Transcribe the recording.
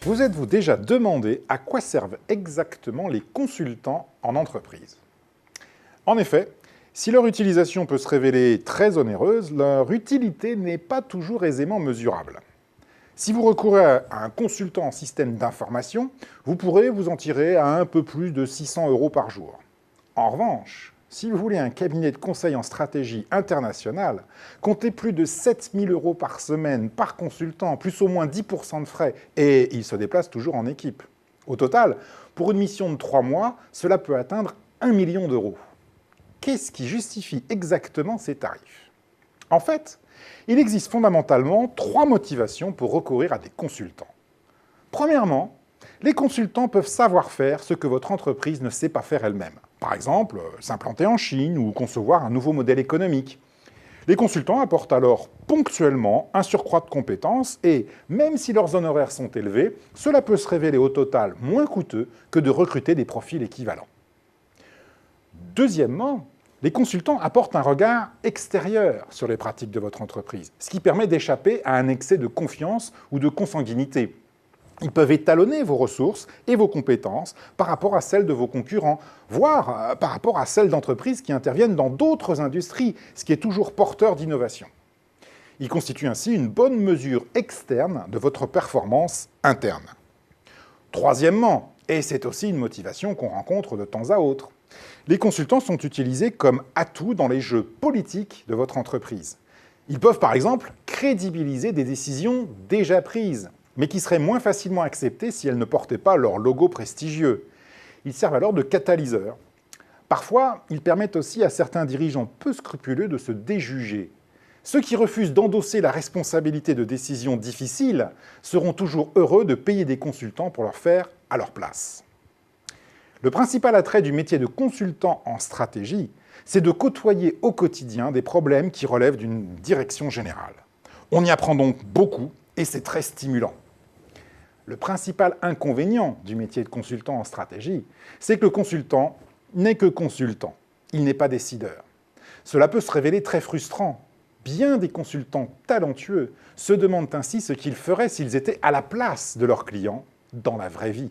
Vous êtes-vous déjà demandé à quoi servent exactement les consultants en entreprise? En effet, si leur utilisation peut se révéler très onéreuse, leur utilité n'est pas toujours aisément mesurable. Si vous recourez à un consultant en système d'information, vous pourrez vous en tirer à un peu plus de 600 € par jour. En revanche, si vous voulez un cabinet de conseil en stratégie internationale, comptez plus de 7 000 € par semaine par consultant, plus au moins 10% de frais, et il se déplace toujours en équipe. Au total, pour une mission de 3 mois, cela peut atteindre 1 million d'euros. Qu'est-ce qui justifie exactement ces tarifs? En fait, il existe fondamentalement 3 motivations pour recourir à des consultants. Premièrement, les consultants peuvent savoir faire ce que votre entreprise ne sait pas faire elle-même. Par exemple, s'implanter en Chine ou concevoir un nouveau modèle économique. Les consultants apportent alors ponctuellement un surcroît de compétences et, même si leurs honoraires sont élevés, cela peut se révéler au total moins coûteux que de recruter des profils équivalents. Deuxièmement, les consultants apportent un regard extérieur sur les pratiques de votre entreprise, ce qui permet d'échapper à un excès de confiance ou de consanguinité. Ils peuvent étalonner vos ressources et vos compétences par rapport à celles de vos concurrents, voire par rapport à celles d'entreprises qui interviennent dans d'autres industries, ce qui est toujours porteur d'innovation. Ils constituent ainsi une bonne mesure externe de votre performance interne. Troisièmement, et c'est aussi une motivation qu'on rencontre de temps à autre, les consultants sont utilisés comme atout dans les jeux politiques de votre entreprise. Ils peuvent par exemple crédibiliser des décisions déjà prises, mais qui seraient moins facilement acceptées si elles ne portaient pas leur logo prestigieux. Ils servent alors de catalyseurs. Parfois, ils permettent aussi à certains dirigeants peu scrupuleux de se déjuger. Ceux qui refusent d'endosser la responsabilité de décisions difficiles seront toujours heureux de payer des consultants pour leur faire à leur place. Le principal attrait du métier de consultant en stratégie, c'est de côtoyer au quotidien des problèmes qui relèvent d'une direction générale. On y apprend donc beaucoup et c'est très stimulant. Le principal inconvénient du métier de consultant en stratégie, c'est que le consultant n'est que consultant, il n'est pas décideur. Cela peut se révéler très frustrant. Bien des consultants talentueux se demandent ainsi ce qu'ils feraient s'ils étaient à la place de leurs clients dans la vraie vie.